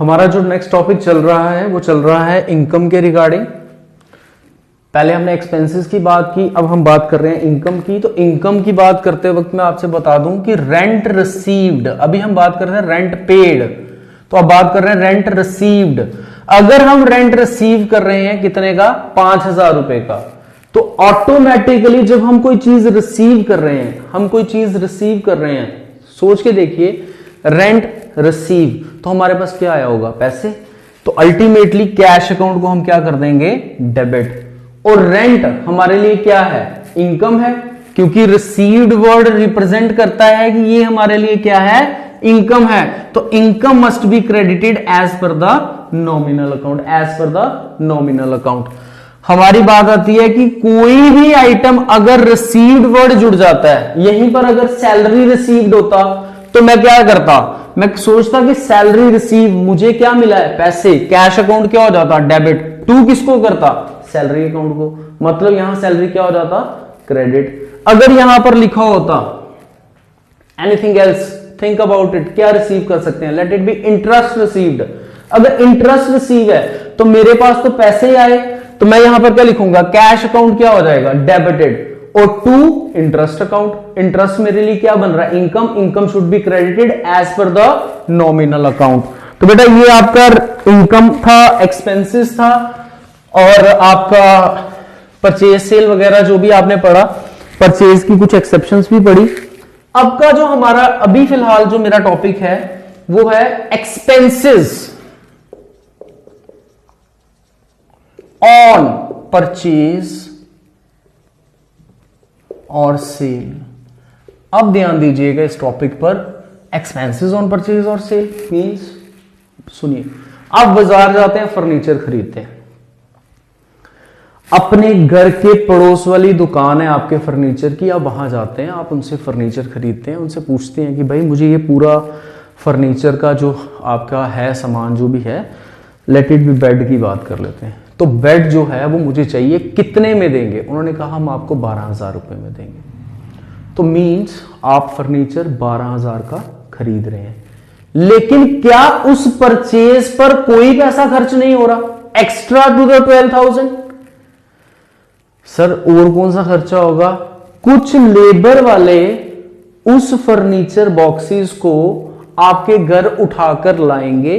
हमारा जो next topic चल रहा है वो चल रहा है इनकम के रिगार्डिंग। पहले हमने एक्सपेंसेस की बात की, अब हम बात कर रहे हैं इनकम की। तो इनकम की बात करते वक्त मैं आपसे बता दूं कि रेंट रिसीव्ड, अभी हम बात कर रहे हैं रेंट पेड, तो अब बात कर रहे हैं रेंट रिसीव्ड। अगर हम रेंट रिसीव कर रहे हैं कितने का, 5,000 रुपए का, तो ऑटोमेटिकली जब हम कोई चीज रिसीव कर रहे हैं, हम कोई चीज रिसीव कर रहे हैं, सोच के देखिए, रेंट रिसीव, तो हमारे पास क्या आया होगा, पैसे। तो अल्टीमेटली कैश अकाउंट को हम क्या कर देंगे, डेबिट। और रेंट हमारे लिए क्या है, इनकम है, क्योंकि रिसीव्ड वर्ड रिप्रेजेंट करता है कि ये हमारे लिए क्या है, इनकम है। तो income must be credited as per the nominal account, as per the nominal account. हमारी बात आती है कि कोई भी आइटम अगर रिसीव्ड वर्ड जुड़ जाता है, यहीं पर अगर सैलरी रिसीव्ड होता तो मैं क्या करता, मैं सोचता कि सैलरी रिसीव, मुझे क्या मिला है, पैसे, कैश अकाउंट क्या हो जाता, डेबिट। टू किसको करता, सैलरी अकाउंट को, मतलब यहां सैलरी क्या हो जाता, क्रेडिट। अगर यहां पर लिखा होता anything else, think about it, क्या रिसीव कर सकते हैं, let it be interest received. अगर इंटरेस्ट रिसीव है तो मेरे पास तो पैसे ही आए, तो मैं यहां पर क्या लिखूंगा, कैश अकाउंट क्या हो जाएगा, डेबिटेड। और टू इंटरेस्ट अकाउंट, इंटरेस्ट मेरे लिए क्या बन रहा है, income, income should be credited as per the nominal account. तो बेटा ये आपका इनकम था, एक्सपेंसेस था, और आपका परचेज सेल वगैरह जो भी आपने पढ़ा, परचेज की कुछ एक्सेप्शंस भी पढ़ी। अब का जो हमारा अभी फिलहाल जो मेरा टॉपिक है वो है एक्सपेंसेस ऑन परचेज और सेल। अब ध्यान दीजिएगा इस टॉपिक पर, एक्सपेंसेस ऑन परचेज और सेल मींस, सुनिए, आप बाजार जाते हैं, फर्नीचर खरीदते हैं, अपने घर के पड़ोस वाली दुकान है आपके फर्नीचर की, आप वहां जाते हैं, आप उनसे फर्नीचर खरीदते हैं, उनसे पूछते हैं कि भाई मुझे ये पूरा फर्नीचर का जो आपका है सामान जो भी है, लेट इट बी, बेड की बात कर लेते हैं, तो बेड जो है वो मुझे चाहिए, कितने में देंगे। उन्होंने कहा हम आपको 12,000 रुपए में देंगे। तो मींस आप फर्नीचर 12,000 का खरीद रहे हैं, लेकिन क्या उस परचेज पर कोई पैसा खर्च नहीं हो रहा, एक्स्ट्रा टू द 12,000। सर और कौन सा खर्चा होगा, कुछ लेबर वाले उस फर्नीचर बॉक्सेस को आपके घर उठाकर लाएंगे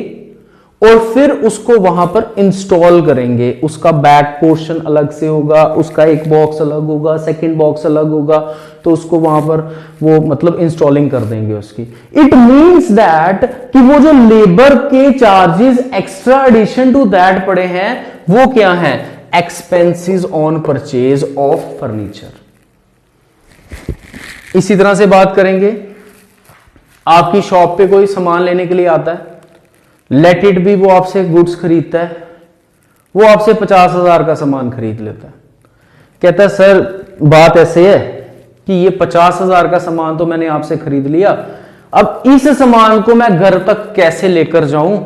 और फिर उसको वहां पर इंस्टॉल करेंगे। उसका बैक पोर्शन अलग से होगा, उसका एक बॉक्स अलग होगा, सेकंड बॉक्स अलग होगा, तो उसको वहां पर वो मतलब इंस्टॉलिंग कर देंगे उसकी। इट मींस दैट कि वो जो लेबर के charges extra addition to that पड़े हैं वो क्या हैं, expenses on purchase of furniture. इसी तरह से बात करेंगे, आपकी शॉप पे कोई सामान लेने के लिए आता है, लेट इट बी वो आपसे गुड्स खरीदता है, वो आपसे 50,000 का सामान खरीद लेता है, कहता है सर बात ऐसे है कि ये 50,000 का सामान तो मैंने आपसे खरीद लिया, अब इस सामान को मैं घर तक कैसे लेकर जाऊं,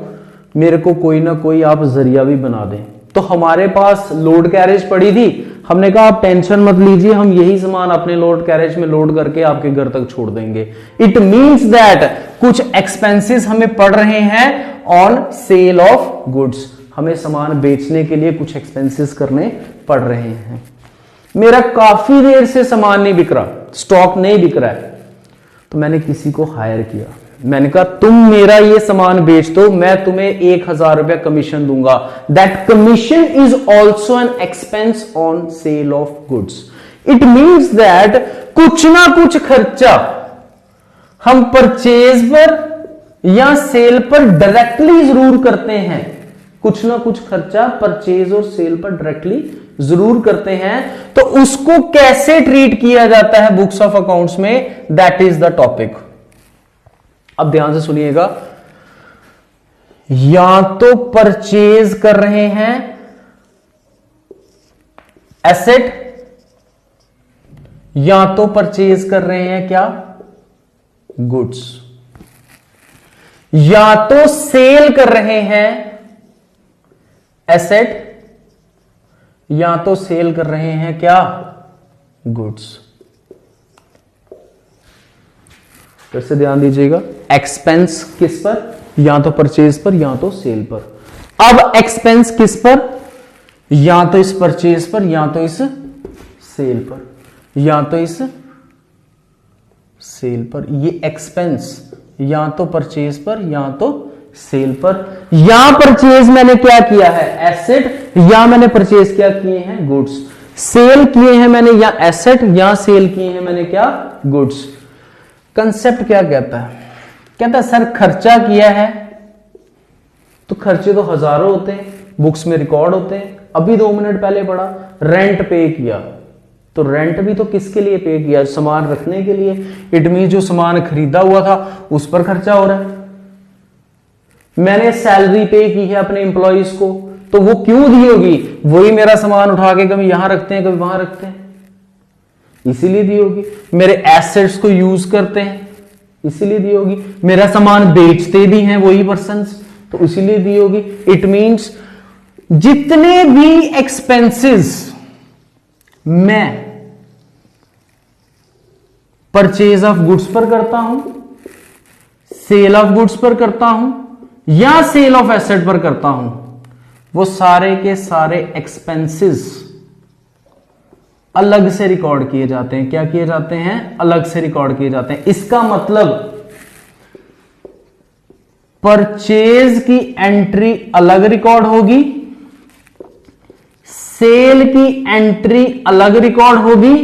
मेरे को कोई ना कोई आप जरिया भी बना दें। तो हमारे पास लोड कैरेज पड़ी थी, हमने कहा आप टेंशन मत लीजिए, हम यही सामान अपने लोड कैरेज में लोड करके आपके घर तक छोड़ देंगे। इट मींस दैट कुछ एक्सपेंसेस हमें पड़ रहे हैं ऑन सेल ऑफ गुड्स, हमें सामान बेचने के लिए कुछ एक्सपेंसेस करने पड़ रहे हैं। मेरा काफी देर से सामान नहीं बिक रहा, स्टॉक नहीं बिक रहा है, तो मैंने किसी को हायर किया, मैंने कहा तुम मेरा ये सामान बेच दो, मैं तुम्हें 1,000 रुपया कमीशन दूंगा। That commission is also an expense on sale of goods. It means that कुछ ना कुछ खर्चा हम परचेज पर या सेल पर डायरेक्टली जरूर करते हैं, कुछ ना कुछ खर्चा परचेज और सेल पर डायरेक्टली जरूर करते हैं। तो उसको कैसे ट्रीट किया जाता है बुक्स ऑफ अकाउंट्स में, दैट इज द टॉपिक। अब ध्यान से सुनिएगा, या तो परचेज कर रहे हैं एसेट, या तो परचेज कर रहे हैं क्या, गुड्स, या तो सेल कर रहे हैं एसेट, या तो सेल कर रहे हैं क्या, गुड्स। फिर से ध्यान दीजिएगा, एक्सपेंस किस पर, या तो परचेज पर या तो सेल पर। अब एक्सपेंस किस पर, या तो इस परचेज पर या तो इस सेल पर, या तो इस सेल पर। ये एक्सपेंस या तो परचेज पर या तो सेल पर। या परचेज मैंने क्या किया है, एसेट, या मैंने परचेज क्या किए हैं, गुड्स। सेल किए हैं मैंने या एसेट, या सेल किए हैं मैंने क्या, गुड्स। कंसेप्ट क्या कहता है, कहता है सर खर्चा किया है तो खर्चे तो हजारों होते हैं, बुक्स में रिकॉर्ड होते हैं। अभी 2 मिनट पहले पढ़ा, रेंट पे किया, तो रेंट भी तो किसके लिए पे किया, सामान रखने के लिए। इट मीन जो सामान खरीदा हुआ था उस पर खर्चा हो रहा है। मैंने सैलरी पे की है अपने एम्प्लॉइज को, तो वो क्यों दी होगी, वही मेरा सामान उठा के कभी यहां रखते हैं कभी वहां रखते हैं, इसीलिए दी होगी। मेरे एसेट्स को यूज करते हैं इसीलिए दी होगी। मेरा सामान बेचते भी हैं वही पर्सन्स, तो इसीलिए दी होगी। इट मीन्स जितने भी एक्सपेंसेस मैं परचेज ऑफ गुड्स पर करता हूं, सेल ऑफ गुड्स पर करता हूं, या सेल ऑफ एसेट पर करता हूं, वो सारे के सारे एक्सपेंसेस अलग से रिकॉर्ड किए जाते हैं। क्या किए जाते हैं, अलग से रिकॉर्ड किए जाते हैं। इसका मतलब परचेज की एंट्री अलग रिकॉर्ड होगी, सेल की एंट्री अलग रिकॉर्ड होगी,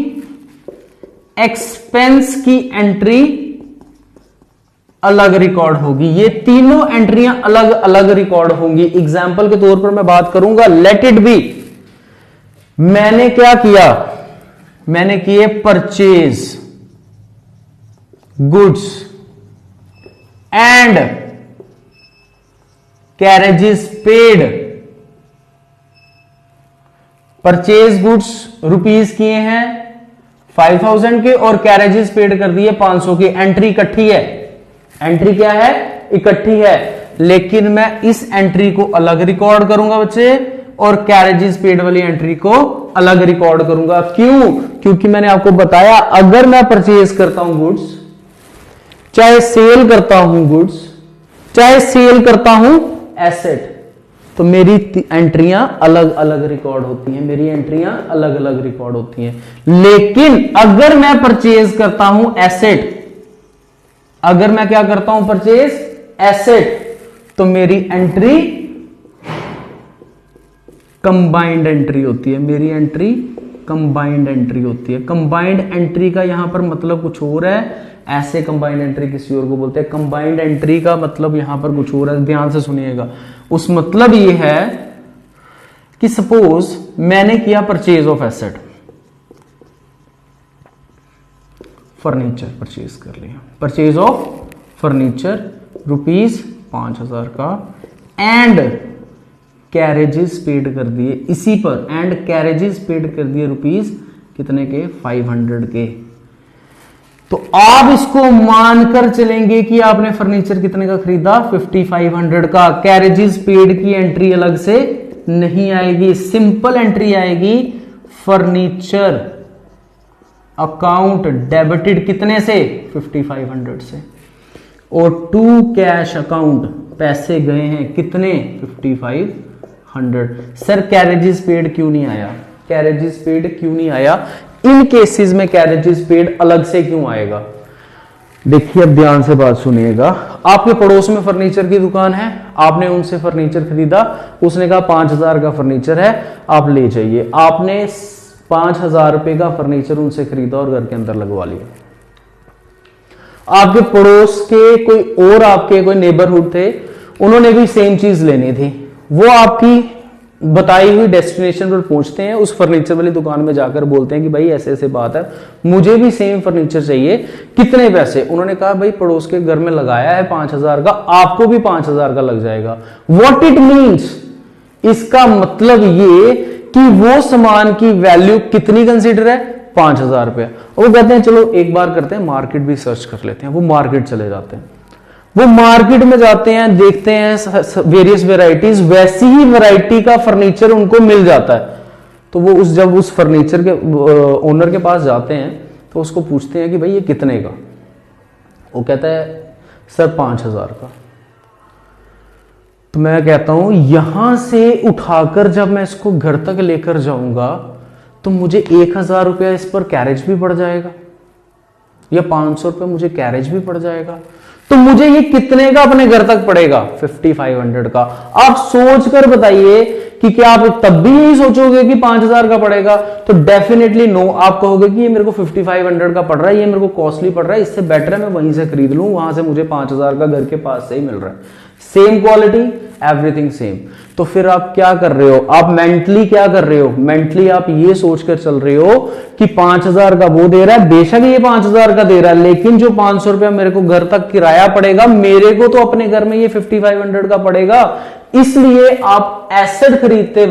एक्सपेंस की एंट्री अलग रिकॉर्ड होगी। ये तीनों एंट्रियां अलग अलग रिकॉर्ड होंगी। एग्जाम्पल के तौर पर मैं बात करूंगा, लेट इट बी, मैंने क्या किया, मैंने किए purchase goods and carriages paid. Purchase goods rupees किए हैं 5000 के और कैरेजेस पेड कर दिए 500 के। एंट्री इकट्ठी है, एंट्री क्या है, इकट्ठी है, लेकिन मैं इस एंट्री को अलग रिकॉर्ड करूंगा बच्चे, और कैरेजेस पेड वाली एंट्री को अलग रिकॉर्ड करूंगा। क्यों, क्योंकि मैंने आपको बताया अगर मैं परचेज करता हूं गुड्स, चाहे सेल करता हूं गुड्स, चाहे सेल करता हूं एसेट, तो मेरी एंट्रियां अलग अलग रिकॉर्ड होती हैं, मेरी एंट्रियां अलग अलग रिकॉर्ड होती हैं। लेकिन अगर मैं परचेज करता हूं एसेट, अगर मैं क्या करता हूं परचेज एसेट, तो मेरी एंट्री कंबाइंड एंट्री होती है, मेरी एंट्री कंबाइंड एंट्री होती है। कंबाइंड एंट्री का यहां पर मतलब कुछ और है, ऐसे कंबाइंड एंट्री किसी और को बोलते हैं। कंबाइंड एंट्री का मतलब यहां पर कुछ और है, ध्यान से सुनिएगा। उस मतलब ये है कि सपोज मैंने किया purchase of asset, furniture purchase कर लिया, परचेज ऑफ फर्नीचर ₹5000 का, एंड कैरेजेस पेड कर दिए इसी पर, एंड कैरेजेस पेड कर दिए रुपीस कितने के, 500 के। तो आप इसको मानकर चलेंगे कि आपने फर्नीचर कितने का खरीदा, 5500 का। कैरेजेस पेड की एंट्री अलग से नहीं आएगी, सिंपल एंट्री आएगी, फर्नीचर अकाउंट डेबिटेड कितने से, 5500 से, और टू कैश अकाउंट पैसे गए हैं कितने, 5500। सर कैरेजेस पेड क्यों नहीं आया, कैरेजेस पेड क्यों नहीं आया, इन केसेस में कैरेजेस पेड अलग से क्यों आएगा। देखिए अब ध्यान से बात सुनिएगा। आपके पड़ोस में फर्नीचर की दुकान है, आपने उनसे फर्नीचर खरीदा, उसने कहा 5000 का फर्नीचर है, आप ले जाइए। आपने 5000 रुपए का फर्नीचर उनसे खरीदा और घर के अंदर लगवा लिया। आपके पड़ोस के कोई और आपके कोई नेबरहुड थे, उन्होंने भी सेम चीज लेनी थी, वो आपकी बताई हुई डेस्टिनेशन पर पहुंचते हैं, उस फर्नीचर वाली दुकान में जाकर बोलते हैं कि भाई ऐसे ऐसे बात है, मुझे भी सेम फर्नीचर चाहिए, कितने पैसे। उन्होंने कहा भाई पड़ोस के घर में लगाया है 5000 का, आपको भी 5000 का लग जाएगा। व्हाट इट मीन्स, इसका मतलब ये कि वो सामान की वैल्यू कितनी कंसीडर है, 5000 रुपया। वो कहते हैं चलो एक बार करते हैं, मार्केट भी सर्च कर लेते हैं। वो मार्केट चले जाते हैं, वो मार्केट में जाते हैं, देखते हैं वेरियस वेराइटीज, वैसी ही वैरायटी का फर्नीचर उनको मिल जाता है। तो वो जब उस फर्नीचर के ओनर के पास जाते हैं तो उसको पूछते हैं कि भाई ये कितने का, वो कहता है सर 5,000 का। तो मैं कहता हूं यहां से उठाकर जब मैं इसको घर तक लेकर जाऊंगा तो मुझे 1,000 रुपया इस पर कैरेज भी पड़ जाएगा या 500 रुपये मुझे कैरेज भी पड़ जाएगा। तो मुझे ये कितने का अपने घर तक पड़ेगा? 5,500 का। आप सोच कर बताइए कि क्या आप तब भी यही सोचोगे कि 5,000 का पड़ेगा? तो डेफिनेटली नो। आप कहोगे कि ये मेरे को 5,500 का पड़ रहा है, ये मेरे को कॉस्टली पड़ रहा है, इससे बेटर है मैं वहीं से खरीद लूं, वहां से मुझे 5,000 का घर के पास से ही मिल रहा है, सेम क्वालिटी, एवरीथिंग सेम। तो फिर आप क्या कर रहे हो? आप मेंटली क्या कर रहे हो? मेंटली आप ये सोचकर चल रहे हो कि 5,000 का वो दे रहा है, बेशक ये 5,000 का दे रहा है, लेकिन जो 500 रुपया मेरे को घर तक किराया पड़ेगा, मेरे को तो अपने घर में ये 5,500 का पड़ेगा। इसलिए आप एसेट खरीदते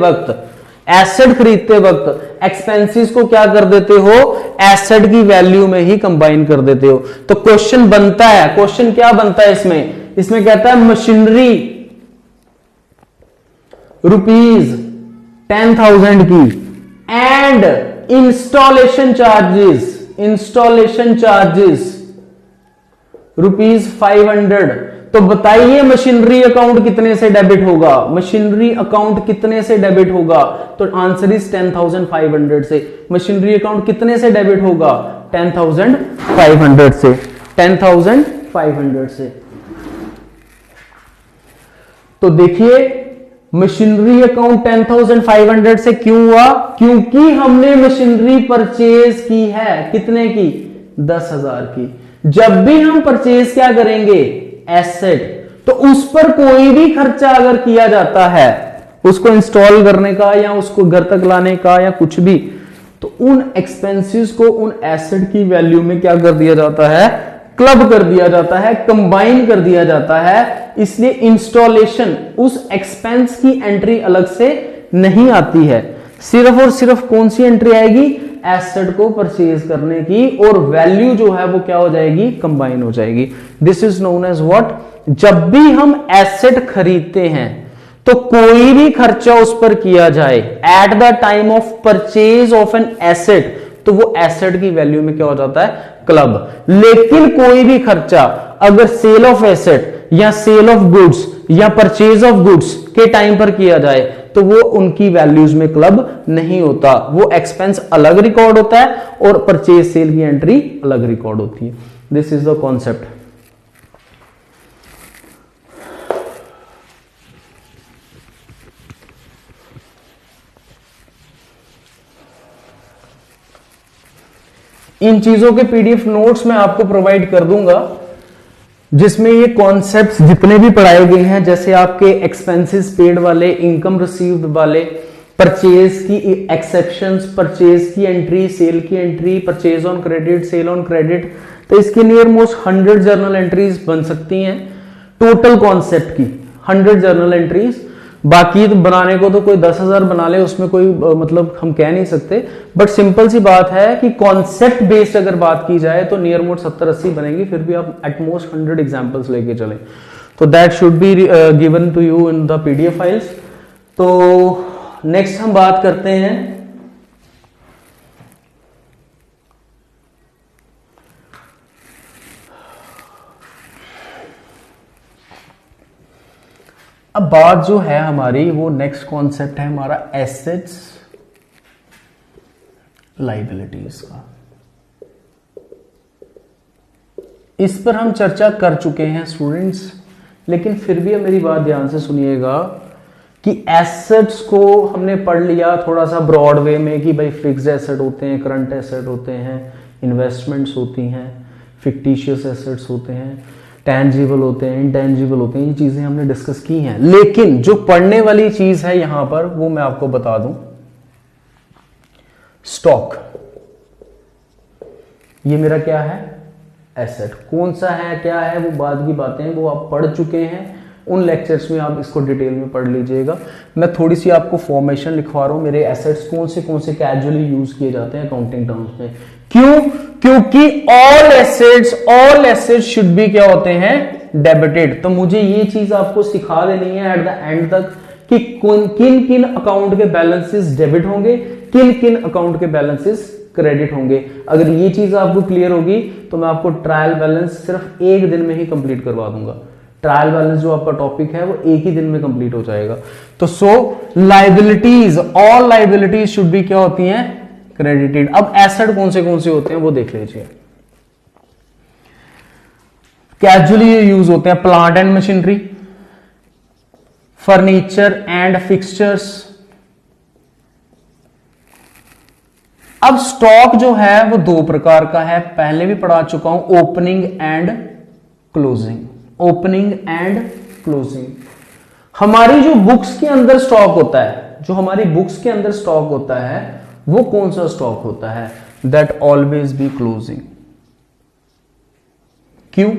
वक्त एक्सपेंसेस को क्या कर देते हो? एसेट की वैल्यू में ही कंबाइन कर देते हो। तो क्वेश्चन बनता है, क्वेश्चन क्या बनता है इसमें कहता है मशीनरी ₹10,000 की एंड इंस्टॉलेशन चार्जेस ₹500। तो बताइए मशीनरी अकाउंट कितने से डेबिट होगा? मशीनरी अकाउंट कितने से डेबिट होगा? तो आंसर इज 10,500 से। मशीनरी अकाउंट कितने से डेबिट होगा? 10,500 से। 10,500 से। तो देखिए मशीनरी अकाउंट 10,500 से क्यों हुआ? क्योंकि हमने मशीनरी परचेज की है। कितने की? 10,000 की। जब भी हम परचेज क्या करेंगे? एसेट। तो उस पर कोई भी खर्चा अगर किया जाता है, उसको इंस्टॉल करने का या उसको घर तक लाने का या कुछ भी, तो उन एक्सपेंसेस को उन एसेट की वैल्यू में क्या कर दिया जाता है? क्लब कर दिया जाता है, कंबाइन कर दिया जाता है। इसलिए इंस्टॉलेशन उस एक्सपेंस की एंट्री अलग से नहीं आती है। सिर्फ और सिर्फ कौन सी एंट्री आएगी? एसेट को परचेज करने की, और वैल्यू जो है वो क्या हो जाएगी? कंबाइन हो जाएगी। This is known as what? जब भी हम एसेट खरीदते हैं तो कोई भी खर्चा उस पर किया जाए at the time of purchase of an asset, तो वो एसेट की वैल्यू में क्या हो जाता है? क्लब। लेकिन कोई भी खर्चा अगर सेल ऑफ एसेट या सेल ऑफ गुड्स या परचेज ऑफ गुड्स के टाइम पर किया जाए तो वो उनकी वैल्यूज में क्लब नहीं होता। वो एक्सपेंस अलग रिकॉर्ड होता है और परचेज सेल की एंट्री अलग रिकॉर्ड होती है। This is the concept. इन चीजों के पीडीएफ नोट्स मैं आपको प्रोवाइड कर दूंगा, जिसमें ये कॉन्सेप्ट्स जितने भी पढ़ाए गए हैं, जैसे आपके एक्सपेंसेस पेड वाले, इनकम रिसीव्ड वाले, परचेज की एक्सेप्शंस, परचेज की एंट्री, सेल की entry, purchase on credit, sale on credit, तो इसके नियर मोस्ट 100 जर्नल एंट्रीज बन सकती हैं टोटल कॉन्सेप्ट की। 100 जर्नल एंट्रीज। बाकी तो बनाने को तो कोई 10,000 बना ले, उसमें कोई मतलब हम कह नहीं सकते, बट सिंपल सी बात है कि कॉन्सेप्ट बेस्ड अगर बात की जाए तो नियर मोड 70-80 बनेंगी, फिर भी आप एटमोस्ट 100 एग्जांपल्स लेके चलें। तो that should be given to you in the PDF files. तो नेक्स्ट हम बात करते हैं अब बात जो है हमारी, वो नेक्स्ट कॉन्सेप्ट है हमारा एसेट्स लायबिलिटीज का। इस पर हम चर्चा कर चुके हैं स्टूडेंट्स, लेकिन फिर भी मेरी बात ध्यान से सुनिएगा कि एसेट्स को हमने पढ़ लिया थोड़ा सा ब्रॉड वे में कि भाई फिक्स्ड एसेट होते हैं, करंट एसेट होते हैं, इन्वेस्टमेंट्स होती हैं, फिक्टिशियस एसेट्स होते हैं, टेंजिबल होते हैं, इंटेंजिबल होते हैं। ये चीजें हमने डिस्कस की हैं, लेकिन जो पढ़ने वाली चीज है यहां पर वो मैं आपको बता दूं। स्टॉक, ये मेरा क्या है? एसेट। कौन सा है, क्या है, वो बाद की बातें हैं, वो आप पढ़ चुके हैं। उन लेक्चर्स में आप इसको डिटेल में पढ़ लीजिएगा। मैं थोड़ी सी आपको फॉर्मेशन लिखवा रहा हूं, मेरे एसेट्स कौन से कैजुअली यूज किए जाते हैं अकाउंटिंग टर्म्स में। क्यों? क्योंकि ऑल एसेट्स शुड बी क्या होते हैं? डेबिटेड। तो मुझे ये चीज आपको सिखा देनी है एट द एंड तक कि किन किन अकाउंट के बैलेंसेस डेबिट होंगे, किन किन अकाउंट के बैलेंसेस क्रेडिट होंगे। अगर ये चीज आपको क्लियर होगी तो मैं आपको ट्रायल बैलेंस सिर्फ एक दिन में ही कंप्लीट करवा दूंगा। ट्रायल बैलेंस जो आपका टॉपिक है वो एक ही दिन में कंप्लीट हो जाएगा। तो so liabilities, all liabilities should be क्या होती हैं, क्रेडिटेड। अब एसेट कौन से होते हैं वो देख लीजिए। कैजुअली ये यूज होते हैं plant and machinery, furniture and fixtures. अब स्टॉक जो है वो दो प्रकार का है, पहले भी पढ़ा चुका हूं, opening and closing. Opening and closing. हमारी जो बुक्स के अंदर स्टॉक होता है, जो हमारी बुक्स के अंदर स्टॉक होता है वो कौन सा स्टॉक होता है, दैट ऑलवेज बी क्लोजिंग। क्यों?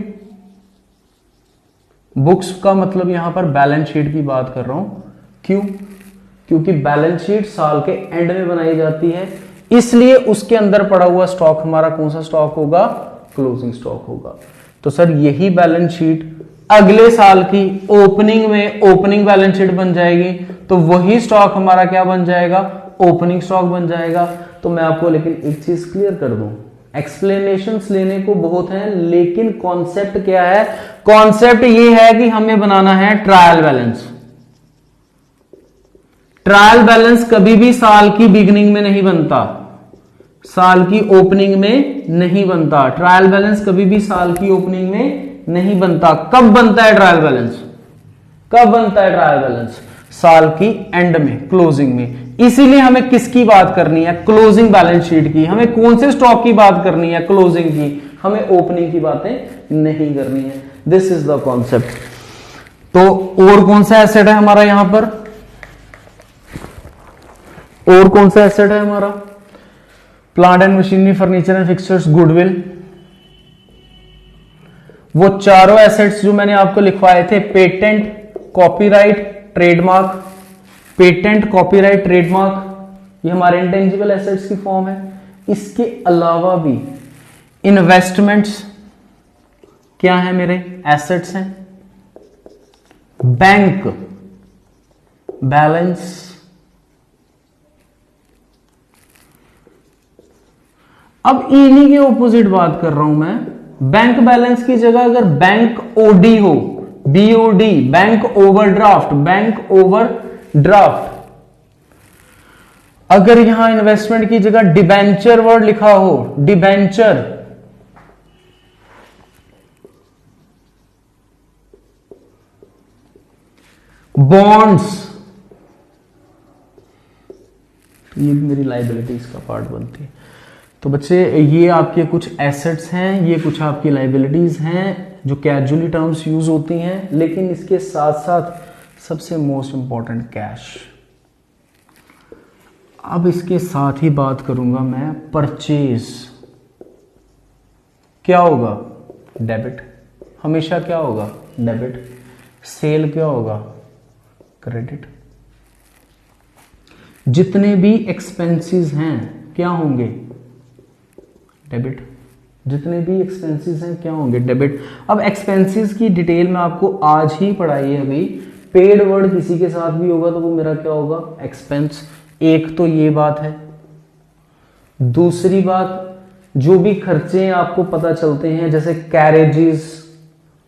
बुक्स का मतलब यहां पर बैलेंस शीट की बात कर रहा हूं। क्यों? क्योंकि बैलेंस शीट साल के एंड में बनाई जाती है, इसलिए उसके अंदर पड़ा हुआ स्टॉक हमारा कौन सा स्टॉक होगा, क्लोजिंग स्टॉक होगा। तो सर यही बैलेंस शीट अगले साल की ओपनिंग में ओपनिंग बैलेंस शीट बन जाएगी, तो वही स्टॉक हमारा क्या बन जाएगा, ओपनिंग स्टॉक बन जाएगा। तो मैं आपको लेकिन एक चीज क्लियर कर दूं, एक्सप्लेनेशंस लेने को बहुत हैं, लेकिन कॉन्सेप्ट क्या है, कॉन्सेप्ट ये है कि हमें बनाना है ट्रायल बैलेंस। ट्रायल बैलेंस कभी भी साल की बिगिनिंग में नहीं बनता, साल की ओपनिंग में नहीं बनता। ट्रायल बैलेंस कभी भी साल की ओपनिंग में नहीं बनता। कब बनता है ट्रायल बैलेंस, कब बनता है ट्रायल बैलेंस, साल की एंड में, क्लोजिंग में। इसीलिए हमें किसकी बात करनी है, क्लोजिंग बैलेंस शीट की। हमें कौन से स्टॉक की बात करनी है, क्लोजिंग की। हमें ओपनिंग की बातें नहीं करनी है। This is the concept. तो और कौन सा एसेट है हमारा यहां पर, और कौन सा एसेट है हमारा, plant and machinery, furniture and fixtures, goodwill. वो चारों एसेट्स जो मैंने आपको लिखवाए थे, patent, copyright, trademark. Patent, copyright, trademark ये हमारे इंटेंजिबल एसेट्स की फॉर्म है। इसके अलावा भी इन्वेस्टमेंट्स क्या है, मेरे एसेट्स हैं। बैंक बैलेंस, अब इन्हीं के ऑपोजिट बात कर रहा हूं मैं। बैंक बैलेंस की जगह अगर बैंक ओडी हो, BOD, bank overdraft, bank overdraft. अगर यहां इन्वेस्टमेंट की जगह डिबेंचर वर्ड लिखा हो, डिबेंचर, बॉन्ड्स, तो ये भी मेरी लाइबिलिटीज का पार्ट बनती है। तो बच्चे ये आपके कुछ एसेट्स हैं, ये कुछ आपकी लाइबिलिटीज हैं जो कैजुअली टर्म्स यूज होती हैं, लेकिन इसके साथ साथ सबसे मोस्ट इंपॉर्टेंट कैश। अब इसके साथ ही बात करूंगा मैं परचेज। क्या होगा, डेबिट, हमेशा क्या होगा, डेबिट। सेल क्या होगा, क्रेडिट। जितने भी एक्सपेंसेस हैं क्या होंगे, डेबिट। जितने भी एक्सपेंसेस हैं क्या होंगे, डेबिट। अब एक्सपेंसेस की डिटेल में आपको आज ही पढ़ाई है भाई। पेड वर्ड किसी के साथ भी होगा तो वो मेरा क्या होगा, एक्सपेंस। एक तो ये बात है। दूसरी बात, जो भी खर्चे आपको पता चलते हैं, जैसे कैरेजेस,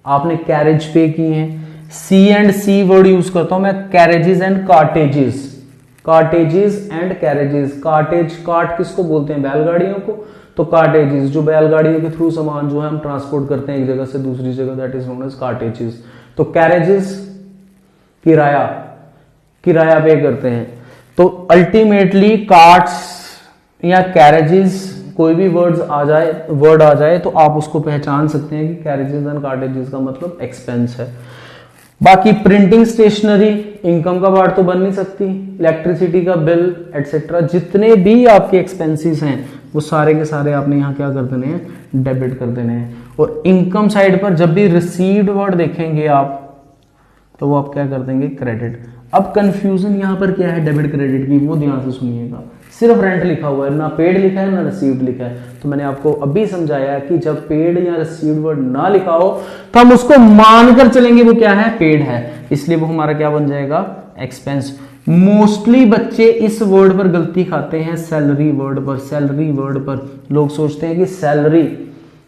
आपने कैरेज पे किए हैं, C and C word use करता हूं मैं, carriages and cartages, cartages and carriages. Cartage, cart किसको बोलते हैं, बैलगाड़ियों को, तो कार्टेजेस जो बैलगाड़ियों के थ्रू सामान जो है हम ट्रांसपोर्ट करते हैं एक जगह से दूसरी जगह, दैट इज नोन एज कार्टेजेस। तो कैरेजेस किराया, किराया पे करते हैं। तो अल्टीमेटली कार्ट्स या कैरेजेस, कोई भी वर्ड आ जाए तो आप उसको पहचान सकते हैं कि कैरेजेस एंड कार्टेजेस का मतलब एक्सपेंस है। बाकी प्रिंटिंग स्टेशनरी इनकम का पार्ट तो बन नहीं सकती, इलेक्ट्रिसिटी का बिल एटसेट्रा, जितने भी आपके एक्सपेंसेस हैं वो सारे के सारे आपने यहाँ क्या कर देने हैं, डेबिट कर देने हैं। और इनकम साइड पर जब भी रिसीव्ड वर्ड देखेंगे आप तो वो आप क्या कर देंगे, क्रेडिट। अब कंफ्यूजन यहाँ पर क्या है डेबिट क्रेडिट की, वो ध्यान से सुनिएगा। सिर्फ रेंट लिखा हुआ है, ना पेड लिखा है ना रिसीव्ड लिखा है। तो मैंने आपको अभी समझाया कि जब पेड या रिसीव्ड वर्ड ना लिखा हो तो हम उसको मानकर चलेंगे वो क्या है, पेड है, इसलिए वो हमारा क्या बन जाएगा, एक्सपेंस। मोस्टली बच्चे इस वर्ड पर गलती खाते हैं, सैलरी वर्ड पर। सैलरी वर्ड पर लोग सोचते हैं कि सैलरी,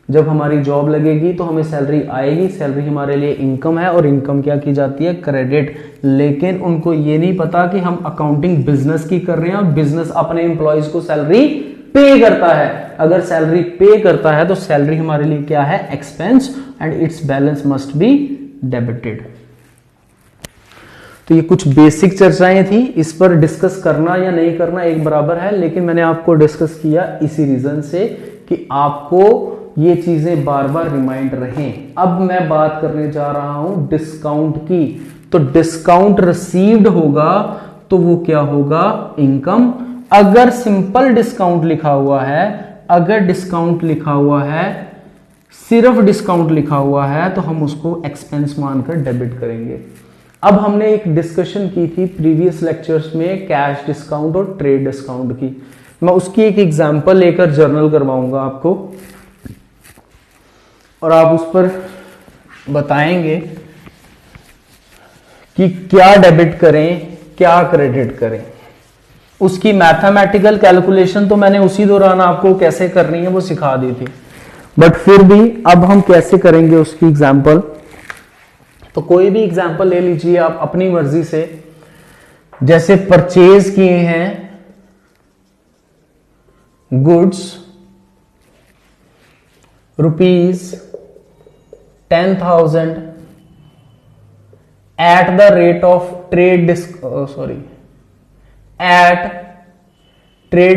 जब हमारी जॉब लगेगी तो हमें सैलरी आएगी, सैलरी हमारे लिए इनकम है और इनकम क्या की जाती है, क्रेडिट। लेकिन उनको ये नहीं पता कि हम अकाउंटिंग बिजनेस की कर रहे हैं और बिजनेस अपने एम्प्लॉयज को सैलरी पे करता है। अगर सैलरी पे करता है तो सैलरी हमारे लिए क्या है, expense, and it's balance must be debited. तो ये कुछ बेसिक चर्चाएं थी, इस पर डिस्कस करना या नहीं करना एक बराबर है, लेकिन मैंने आपको डिस्कस किया इसी रीजन से कि आपको ये चीजें बार बार रिमाइंड रहें। अब मैं बात करने जा रहा हूं डिस्काउंट की। तो डिस्काउंट रिसीव्ड होगा तो वो क्या होगा, इनकम। अगर सिंपल डिस्काउंट लिखा हुआ है, अगर डिस्काउंट लिखा हुआ है, सिर्फ डिस्काउंट लिखा हुआ है, तो हम उसको एक्सपेंस मानकर डेबिट करेंगे। अब हमने एक डिस्कशन की थी प्रीवियस लेक्चर्स में कैश डिस्काउंट और ट्रेड डिस्काउंट की। मैं उसकी एक एग्जांपल लेकर जर्नल करवाऊंगा आपको और आप उस पर बताएंगे कि क्या डेबिट करें, क्या क्रेडिट करें। उसकी मैथमेटिकल कैलकुलेशन तो मैंने उसी दौरान आपको कैसे करनी है वो सिखा दी थी, बट फिर भी अब हम कैसे करेंगे उसकी एग्जांपल। तो कोई भी एग्जांपल ले लीजिए आप अपनी मर्जी से। जैसे परचेज किए हैं goods ₹10,000 at the rate of trade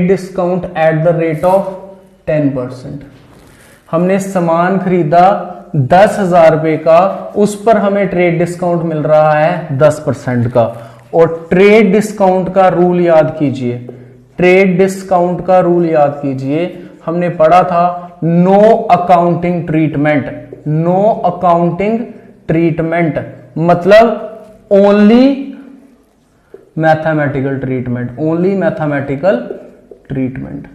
discount at the rate of 10%। हमने सामान खरीदा 10,000 रुपए का, उस पर हमें ट्रेड डिस्काउंट मिल रहा है 10% का। और ट्रेड डिस्काउंट का रूल याद कीजिए, ट्रेड डिस्काउंट का रूल याद कीजिए, हमने पढ़ा था no accounting treatment. No accounting treatment मतलब only mathematical treatment, only mathematical treatment.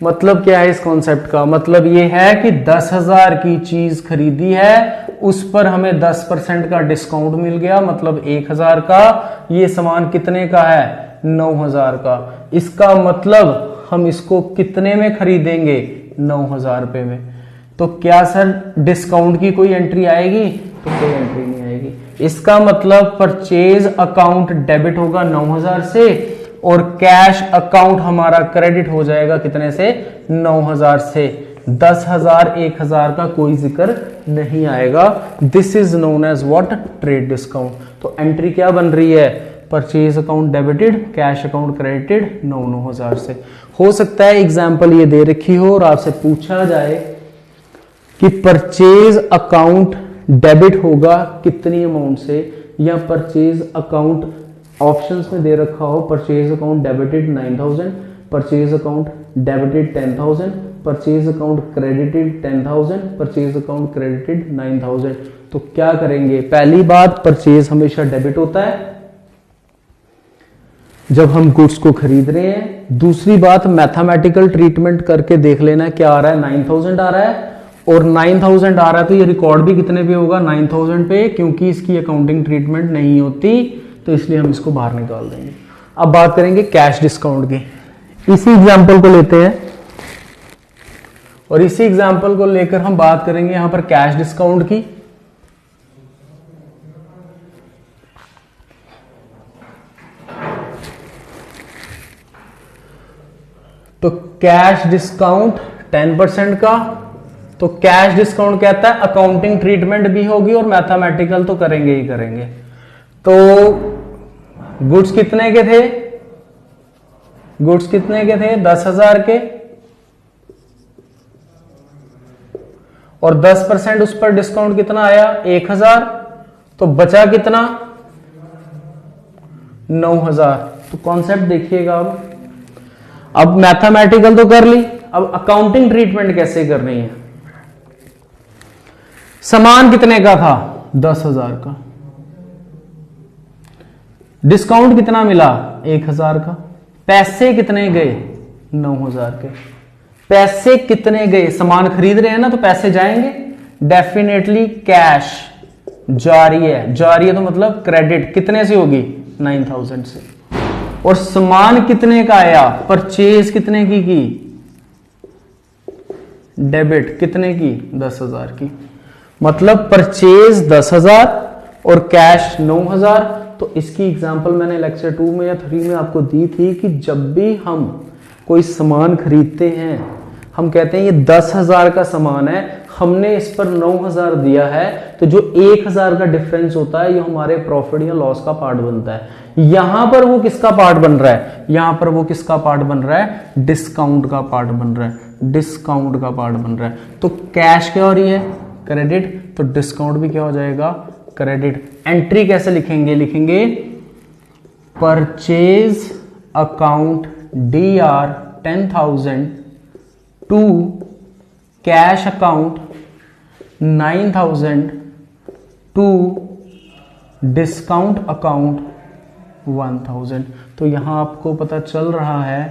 मतलब क्या है इस कॉन्सेप्ट का, मतलब ये है कि 10,000 की चीज खरीदी है, उस पर हमें 10% का डिस्काउंट मिल गया, मतलब 1,000 का। ये सामान कितने का है, 9,000 का। इसका मतलब हम इसको कितने में खरीदेंगे, 9,000 रुपए में। तो क्या सर डिस्काउंट की कोई एंट्री आएगी, तो कोई एंट्री नहीं आएगी। इसका मतलब परचेज अकाउंट डेबिट होगा 9,000 से और कैश अकाउंट हमारा क्रेडिट हो जाएगा कितने से, 9,000 से। 10,000 1,000 का कोई जिक्र नहीं आएगा। This is known as what, trade discount. तो एंट्री क्या बन रही है, purchase account debited, cash account credited 9,000 से। हो सकता है एग्जांपल ये दे रखी हो और आपसे पूछा जाए कि परचेज अकाउंट डेबिट होगा कितनी अमाउंट से, या परचेज अकाउंट ऑप्शंस में दे रखा हो purchase account debited 9,000, purchase account debited 10,000, purchase account credited 10,000, purchase account credited 9,000। तो क्या करेंगे, पहली बात परचेज हमेशा डेबिट होता है जब हम गुड्स को खरीद रहे हैं। दूसरी बात मैथमेटिकल ट्रीटमेंट करके देख लेना क्या आ रहा है, 9,000 आ रहा है, और 9,000 आ रहा है तो ये रिकॉर्ड भी कितने पे होगा, 9,000 पे, क्योंकि इसकी अकाउंटिंग ट्रीटमेंट नहीं होती तो इसलिए हम इसको बाहर निकाल देंगे। अब बात करेंगे कैश डिस्काउंट की। इसी एग्जांपल को लेते हैं और इसी एग्जांपल को लेकर हम बात करेंगे यहां पर कैश डिस्काउंट की। तो कैश डिस्काउंट 10% का, तो कैश डिस्काउंट कहता है अकाउंटिंग ट्रीटमेंट भी होगी और मैथमेटिकल तो करेंगे ही करेंगे। तो गुड्स कितने के थे, गुड्स कितने के थे, 10,000 के, और 10% उस पर डिस्काउंट कितना आया, 1,000, तो बचा कितना, 9,000। तो कॉन्सेप्ट देखिएगा। अब मैथमेटिकल तो कर ली, अब अकाउंटिंग ट्रीटमेंट कैसे करनी है। सामान कितने का था, 10,000 का, डिस्काउंट कितना मिला, 1,000 का, पैसे कितने गए, 9,000 के। पैसे कितने गए, सामान खरीद रहे हैं ना तो पैसे जाएंगे, डेफिनेटली कैश जारी है तो मतलब क्रेडिट कितने से होगी 9000 से। और सामान कितने का आया, परचेज कितने की डेबिट कितने की 10,000 की। मतलब परचेज 10,000 और कैश 9,000। तो इसकी एग्जांपल मैंने लेक्चर 2 में या 3 में आपको दी थी कि जब भी हम कोई सामान खरीदते हैं, हम कहते हैं ये 10,000 का सामान है, हमने इस पर 9,000 दिया है, तो जो 1,000 का डिफरेंस होता है ये हमारे प्रॉफिट या लॉस का पार्ट बनता है। यहां पर वो किसका पार्ट बन रहा है, यहां पर वो किसका पार्ट बन रहा है, डिस्काउंट का पार्ट बन रहा है, डिस्काउंट का पार्ट बन रहा है। तो कैश क्या हो रही है, क्रेडिट, तो डिस्काउंट भी क्या हो जाएगा, क्रेडिट। एंट्री कैसे लिखेंगे, लिखेंगे purchase account DR 10,000 to cash account 9,000 to discount account 1,000। तो यहां आपको पता चल रहा है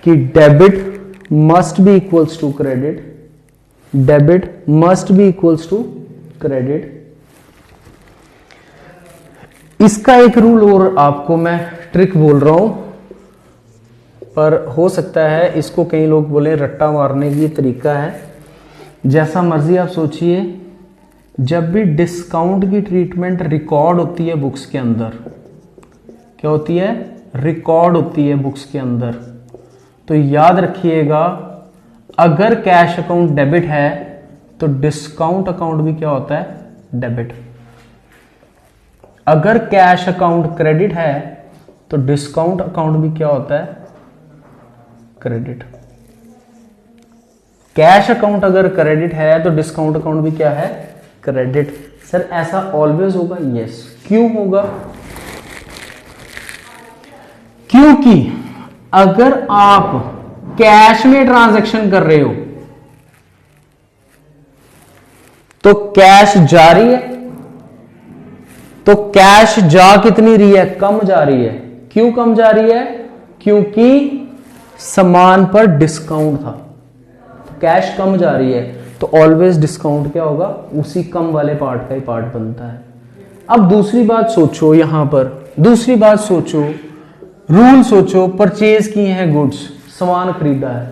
कि debit must be equals to credit, debit must be equals to credit. इसका एक रूल और आपको मैं ट्रिक बोल रहा हूं, पर हो सकता है इसको कई लोग बोले रट्टा मारने की तरीका है, जैसा मर्जी आप सोचिए। जब भी डिस्काउंट की ट्रीटमेंट रिकॉर्ड होती है बुक्स के अंदर, क्या होती है, रिकॉर्ड होती है बुक्स के अंदर, तो याद रखिएगा अगर कैश अकाउंट डेबिट है तो डिस्काउंट अकाउंट भी क्या होता है, डेबिट। अगर कैश अकाउंट क्रेडिट है तो डिस्काउंट अकाउंट भी क्या होता है, क्रेडिट। कैश अकाउंट अगर क्रेडिट है तो डिस्काउंट अकाउंट भी क्या है, क्रेडिट। सर ऐसा ऑलवेज होगा, यस। क्यों होगा, क्योंकि अगर आप कैश में ट्रांजैक्शन कर रहे हो तो कैश जा रही है, तो कैश जा कितनी रही है, कम जा रही है। क्यों कम जा रही है, क्योंकि सामान पर डिस्काउंट था, तो कैश कम जा रही है, तो ऑलवेज डिस्काउंट क्या होगा, उसी कम वाले पार्ट का ही पार्ट बनता है। अब दूसरी बात सोचो, यहां पर दूसरी बात सोचो, रूल सोचो, परचेज किए हैं गुड्स, सामान खरीदा है,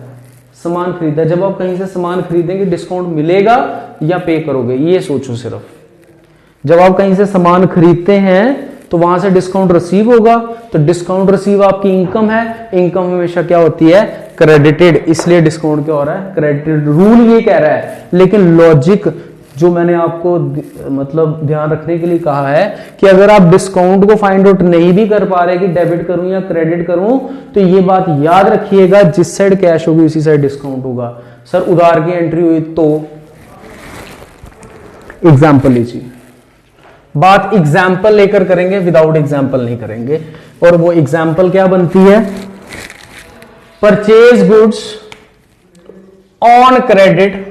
सामान खरीदा। जब आप कहीं से सामान खरीदेंगे डिस्काउंट मिलेगा या पे करोगे, ये सोचो सिर्फ। जब आप कहीं से सामान खरीदते हैं तो वहां से डिस्काउंट रिसीव होगा, तो डिस्काउंट रिसीव आपकी इनकम है, इनकम हमेशा क्या होती है, क्रेडिटेड, इसलिए डिस्काउंट क्या हो रहा है, क्रेडिटेड। रूल ये कह रहा है, लेकिन लॉजिक जो मैंने आपको मतलब ध्यान रखने के लिए कहा है कि अगर आप डिस्काउंट को फाइंड आउट नहीं भी कर पा रहे कि डेबिट करूं या क्रेडिट करूं, तो ये बात याद रखिएगा, जिस साइड कैश होगी उसी साइड डिस्काउंट होगा। सर उधार की एंट्री हुई तो एग्जाम्पल लीजिए, बात एग्जाम्पल लेकर करेंगे, विदाउट एग्जाम्पल नहीं करेंगे। और वो एग्जाम्पल क्या बनती है, purchase goods on credit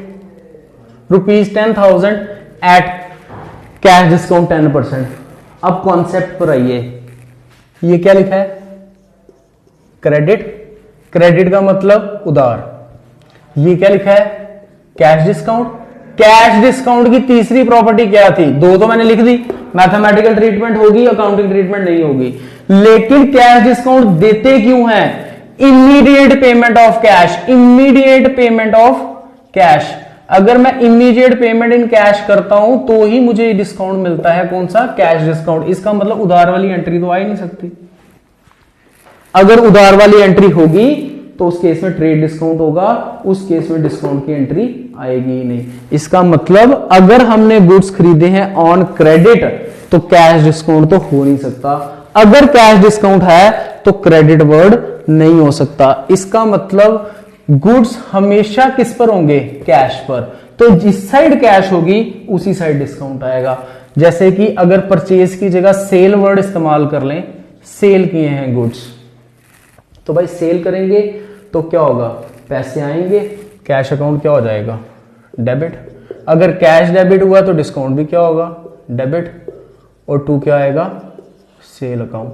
₹10,000 at cash discount 10%। अब कॉन्सेप्ट पर आइए, ये क्या लिखा है, क्रेडिट, क्रेडिट का मतलब उधार। ये क्या लिखा है, कैश डिस्काउंट। कैश डिस्काउंट की तीसरी प्रॉपर्टी क्या थी, दो तो मैंने लिख दी, मैथमेटिकल ट्रीटमेंट होगी, अकाउंटिंग ट्रीटमेंट नहीं होगी। लेकिन कैश डिस्काउंट देते क्यों है, immediate payment of cash, immediate payment of cash. अगर मैं इमीडिएट पेमेंट इन कैश करता हूं तो ही मुझे डिस्काउंट मिलता है, कौन सा, कैश डिस्काउंट। इसका मतलब उधार वाली एंट्री तो आ ही नहीं सकती। अगर उधार वाली एंट्री होगी तो उस केस में ट्रेड डिस्काउंट होगा, उस केस में डिस्काउंट की एंट्री आएगी ही नहीं। इसका मतलब अगर हमने गुड्स खरीदे हैं ऑन क्रेडिट तो कैश डिस्काउंट तो हो नहीं सकता, अगर कैश डिस्काउंट है तो क्रेडिट वर्ड नहीं हो सकता। इसका मतलब गुड्स हमेशा किस पर होंगे, कैश पर, तो जिस साइड कैश होगी उसी साइड डिस्काउंट आएगा। जैसे कि अगर परचेज की जगह सेल वर्ड इस्तेमाल कर लें, सेल किए हैं गुड्स, तो भाई सेल करेंगे तो क्या होगा, पैसे आएंगे, कैश अकाउंट क्या हो जाएगा, डेबिट। अगर कैश डेबिट हुआ तो डिस्काउंट भी क्या होगा, डेबिट, और 2 क्या आएगा, सेल अकाउंट।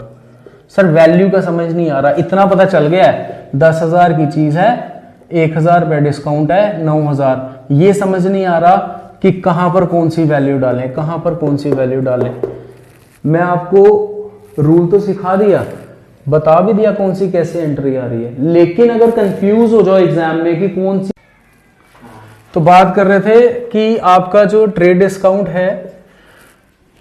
सर वैल्यू का समझ नहीं आ रहा, इतना पता चल गया है 10,000 की चीज है, 1,000 रुपये डिस्काउंट है, 9,000। ये समझ नहीं आ रहा कि कहां पर कौन सी वैल्यू डालें, कहां पर कौन सी वैल्यू डालें। मैं आपको रूल तो सिखा दिया, बता भी दिया कौन सी कैसे एंट्री आ रही है, लेकिन अगर कंफ्यूज हो जाओ एग्जाम में कि कौन सी, तो बात कर रहे थे कि आपका जो ट्रेड डिस्काउंट है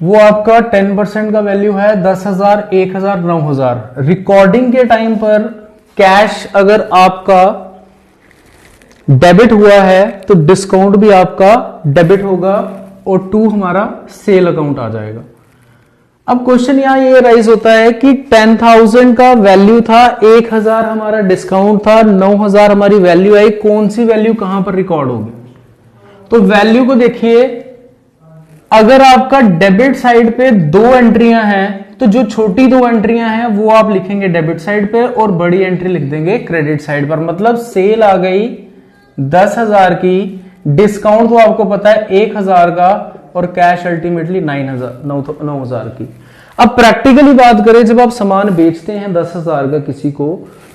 वो आपका 10% का वैल्यू है 10,000, 1,000, 9,000। रिकॉर्डिंग के टाइम पर कैश अगर आपका डेबिट हुआ है तो डिस्काउंट भी आपका डेबिट होगा और 2 हमारा सेल अकाउंट आ जाएगा। अब क्वेश्चन यहां ये राइज होता है कि 10,000 का वैल्यू था, 1,000 हमारा डिस्काउंट था, 9,000 हमारी वैल्यू आई, कौन सी वैल्यू कहां पर रिकॉर्ड होगी। तो वैल्यू को देखिए, अगर आपका डेबिट साइड पे 2 एंट्रियां हैं तो जो छोटी 2 एंट्रियां हैं वो आप लिखेंगे डेबिट साइड पे और बड़ी एंट्री लिख देंगे क्रेडिट साइड पर। मतलब सेल आ गई 10,000 की, डिस्काउंट तो आपको पता है 1,000 का और कैश अल्टीमेटली 9,000 की। अब प्रैक्टिकली बात करें, जब आप सामान बेचते हैं 10,000 का किसी को,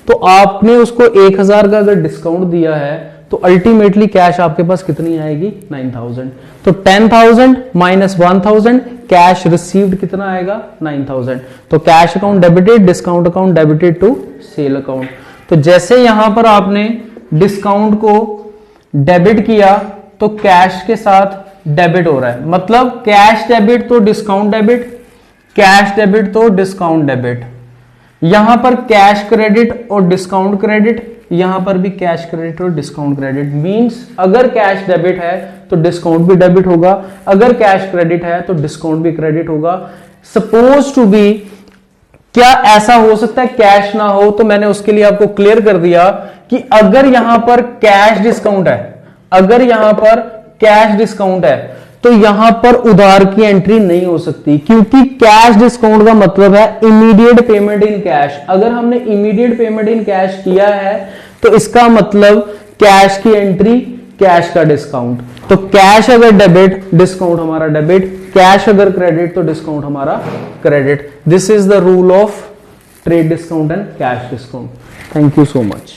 तो आपने उसको 1,000 का अगर डिस्काउंट दिया है तो अल्टीमेटली कैश आपके पास कितनी आएगी, 9,000। तो 10,000 माइनस 1,000, कैश रिसीव्ड कितना आएगा, 9,000। तो cash account debited, discount account debited to sale account. तो जैसे यहां पर आपने डिस्काउंट को डेबिट किया तो कैश के साथ डेबिट हो रहा है, मतलब कैश डेबिट तो डिस्काउंट डेबिट, कैश डेबिट तो डिस्काउंट डेबिट। यहां पर कैश क्रेडिट और डिस्काउंट क्रेडिट, यहां पर भी कैश क्रेडिट और डिस्काउंट क्रेडिट। मींस अगर कैश डेबिट है तो डिस्काउंट भी डेबिट होगा, अगर कैश क्रेडिट है तो डिस्काउंट भी क्रेडिट होगा। सपोज टू बी, क्या ऐसा हो सकता है कैश ना हो, तो मैंने उसके लिए आपको क्लियर कर दिया कि अगर यहां पर कैश डिस्काउंट है, अगर यहां पर कैश डिस्काउंट है तो यहां पर उधार की एंट्री नहीं हो सकती, क्योंकि कैश डिस्काउंट का मतलब है इमीडिएट पेमेंट इन कैश। अगर हमने इमीडिएट पेमेंट इन कैश किया है तो इसका मतलब कैश की एंट्री, कैश का डिस्काउंट। तो कैश अगर डेबिट, डिस्काउंट हमारा डेबिट, कैश अगर क्रेडिट तो डिस्काउंट हमारा credit. This is the rule of trade discount and cash discount. Thank you so much.